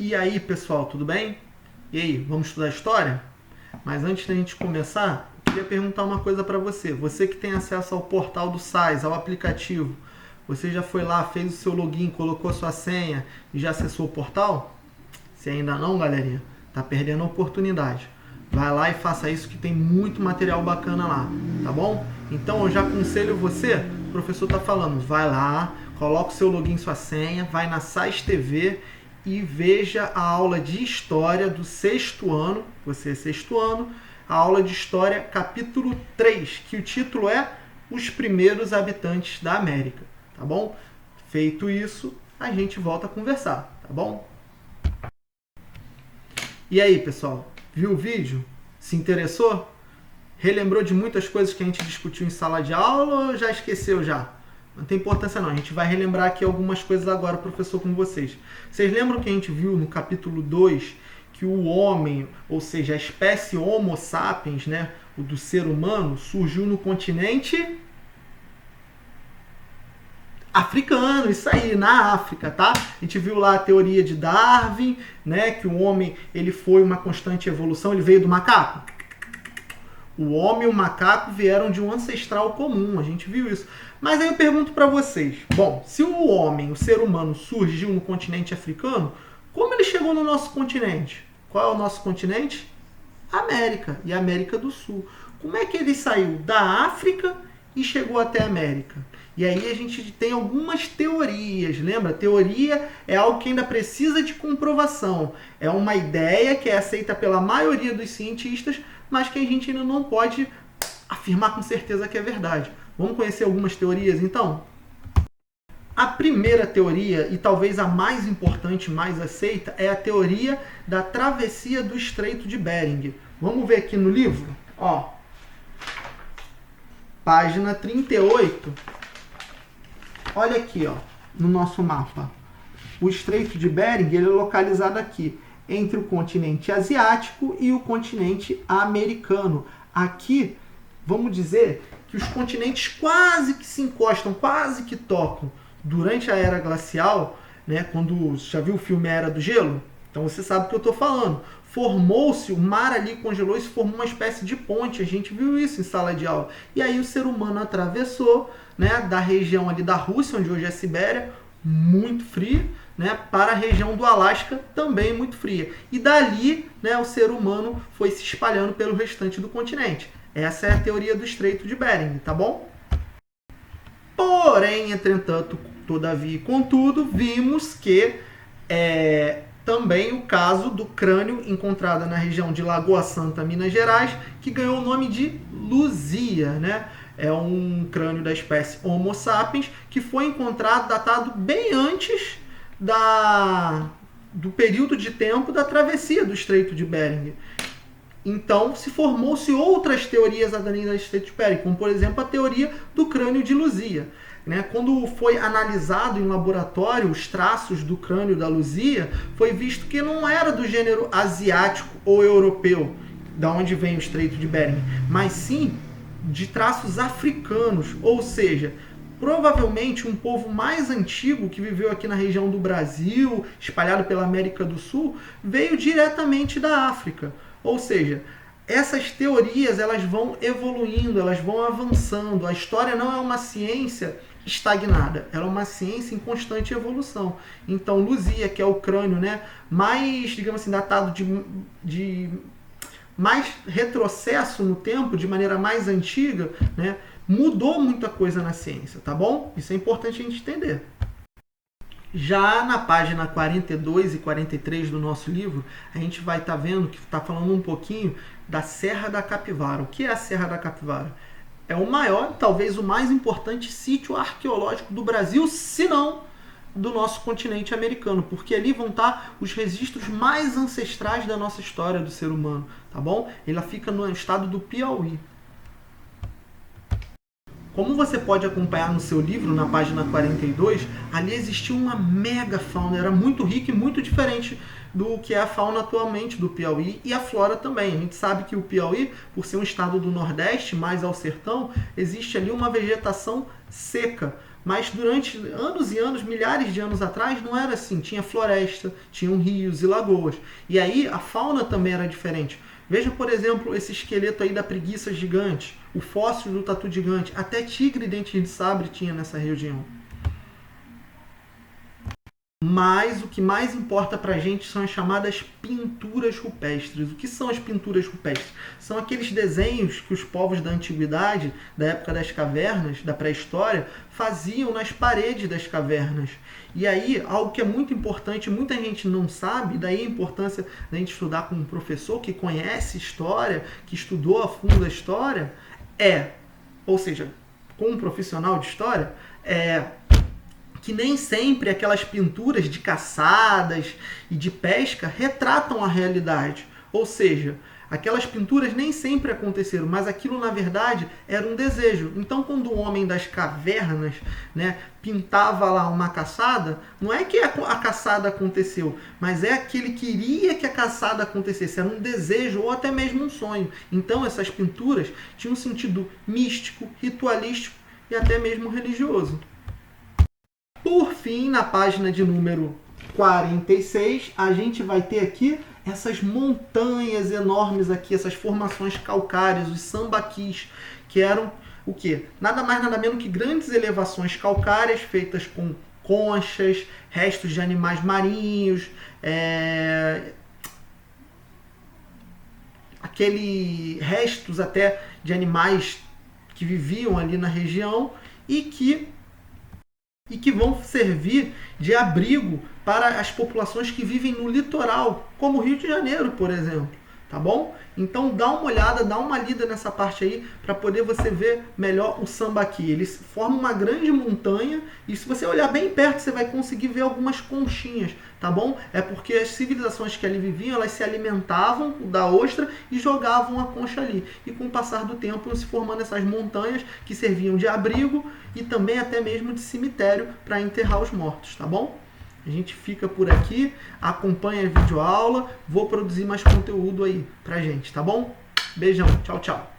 E aí, pessoal, tudo bem? E aí, vamos estudar história? Mas antes da gente começar, eu queria perguntar uma coisa para você. Você que tem acesso ao portal do SAIS, ao aplicativo, você já foi lá, fez o seu login, colocou sua senha e já acessou o portal? Se ainda não, galerinha, tá perdendo a oportunidade. Vai lá e faça isso que tem muito material bacana lá, tá bom? Então eu já aconselho você, o professor tá falando, vai lá, coloca o seu login, sua senha, vai na SAIS TV e veja a aula de História do 6º ano, você é 6º ano, a aula de História capítulo 3, que o título é Os Primeiros Habitantes da América, tá bom? Feito isso, a gente volta a conversar, tá bom? E aí, pessoal, viu o vídeo? Se interessou? Relembrou de muitas coisas que a gente discutiu em sala de aula ou já esqueceu já? Não tem importância não, a gente vai relembrar aqui algumas coisas agora, professor, com vocês. Vocês lembram que a gente viu no capítulo 2 que o homem, ou seja, a espécie Homo sapiens, né, o do ser humano, surgiu no continente africano, isso aí, na África, tá? A gente viu lá a teoria de Darwin, né, que o homem ele foi uma constante evolução, ele veio do macaco. O homem e o macaco vieram de um ancestral comum, a gente viu isso. Mas aí eu pergunto para vocês, bom, se o homem, o ser humano, surgiu no continente africano, como ele chegou no nosso continente? Qual é o nosso continente? América, e América do Sul. Como é que ele saiu da África e chegou até a América? E aí a gente tem algumas teorias, lembra? Teoria é algo que ainda precisa de comprovação. É uma ideia que é aceita pela maioria dos cientistas, mas que a gente ainda não pode afirmar com certeza que é verdade. Vamos conhecer algumas teorias, então? A primeira teoria, e talvez a mais importante, mais aceita, é a teoria da travessia do Estreito de Bering. Vamos ver aqui no livro? Ó, página 38. Olha aqui, ó, no nosso mapa. O Estreito de Bering ele é localizado aqui, entre o continente asiático e o continente americano. Aqui, vamos dizer que os continentes quase que se encostam, quase que tocam. Durante a Era Glacial, né, quando já viu o filme Era do Gelo? Então você sabe o que eu estou falando. Formou-se, o mar ali congelou e se formou uma espécie de ponte. A gente viu isso em sala de aula. E aí o ser humano atravessou, né, da região ali da Rússia, onde hoje é a Sibéria, muito fria, né, para a região do Alasca, também muito fria. E dali, né, o ser humano foi se espalhando pelo restante do continente. Essa é a teoria do Estreito de Bering, tá bom? Porém, entretanto, todavia e contudo, vimos que também o caso do crânio encontrado na região de Lagoa Santa, Minas Gerais, que ganhou o nome de Luzia, né? É um crânio da espécie Homo sapiens que foi encontrado datado bem antes do período de tempo da travessia do Estreito de Bering. Então, se formou-se outras teorias além da Estreito de Bering, como, por exemplo, a teoria do crânio de Luzia. Né? Quando foi analisado em laboratório os traços do crânio da Luzia, foi visto que não era do gênero asiático ou europeu, da onde vem o Estreito de Bering, mas sim de traços africanos, ou seja, provavelmente um povo mais antigo que viveu aqui na região do Brasil, espalhado pela América do Sul, veio diretamente da África. Ou seja, essas teorias elas vão evoluindo, elas vão avançando. A história não é uma ciência estagnada, ela é uma ciência em constante evolução. Então, Luzia, que é o crânio, né, mais, digamos assim, datado de mais retrocesso no tempo, de maneira mais antiga, né, mudou muita coisa na ciência, tá bom? Isso é importante a gente entender. Já na página 42 e 43 do nosso livro, a gente vai estar vendo que está falando um pouquinho da Serra da Capivara. O que é a Serra da Capivara? É o maior, talvez o mais importante sítio arqueológico do Brasil, se não do nosso continente americano, porque ali vão estar os registros mais ancestrais da nossa história do ser humano, tá bom? Ela fica no estado do Piauí. Como você pode acompanhar no seu livro, na página 42, ali existia uma mega fauna, era muito rica e muito diferente do que é a fauna atualmente do Piauí e a flora também. A gente sabe que o Piauí, por ser um estado do Nordeste, mais ao sertão, existe ali uma vegetação seca, Mas durante anos e anos, milhares de anos atrás, não era assim. Tinha floresta, tinham rios e lagoas. E aí a fauna também era diferente. Veja, por exemplo, esse esqueleto aí da preguiça gigante, o fóssil do tatu gigante. Até tigre e dente de sabre tinha nessa região. Mas o que mais importa para a gente são as chamadas pinturas rupestres. O que são as pinturas rupestres? São aqueles desenhos que os povos da antiguidade, da época das cavernas, da pré-história, faziam nas paredes das cavernas. E aí, algo que é muito importante, muita gente não sabe, daí a importância da gente estudar com um professor que conhece história, que estudou a fundo a história, ou seja, com um profissional de história, que nem sempre aquelas pinturas de caçadas e de pesca retratam a realidade. Ou seja, aquelas pinturas nem sempre aconteceram, mas aquilo na verdade era um desejo. Então quando o homem das cavernas, né, pintava lá uma caçada, não é que a caçada aconteceu, mas é que ele queria que a caçada acontecesse, era um desejo ou até mesmo um sonho. Então essas pinturas tinham um sentido místico, ritualístico e até mesmo religioso. Por fim, na página de número 46, a gente vai ter aqui essas montanhas enormes aqui, essas formações calcárias, os sambaquis, que eram o quê? Nada mais nada menos que grandes elevações calcárias feitas com conchas, restos de animais marinhos, restos até de animais que viviam ali na região e que vão servir de abrigo para as populações que vivem no litoral, como o Rio de Janeiro, por exemplo. Tá bom? Então dá uma olhada, dá uma lida nessa parte aí para poder você ver melhor o sambaqui. Eles formam uma grande montanha e se você olhar bem perto você vai conseguir ver algumas conchinhas, tá bom? É porque as civilizações que ali viviam, elas se alimentavam da ostra e jogavam a concha ali. E com o passar do tempo se formando essas montanhas que serviam de abrigo e também até mesmo de cemitério para enterrar os mortos, tá bom? A gente fica por aqui, acompanha a videoaula, vou produzir mais conteúdo aí pra gente, tá bom? Beijão, tchau, tchau.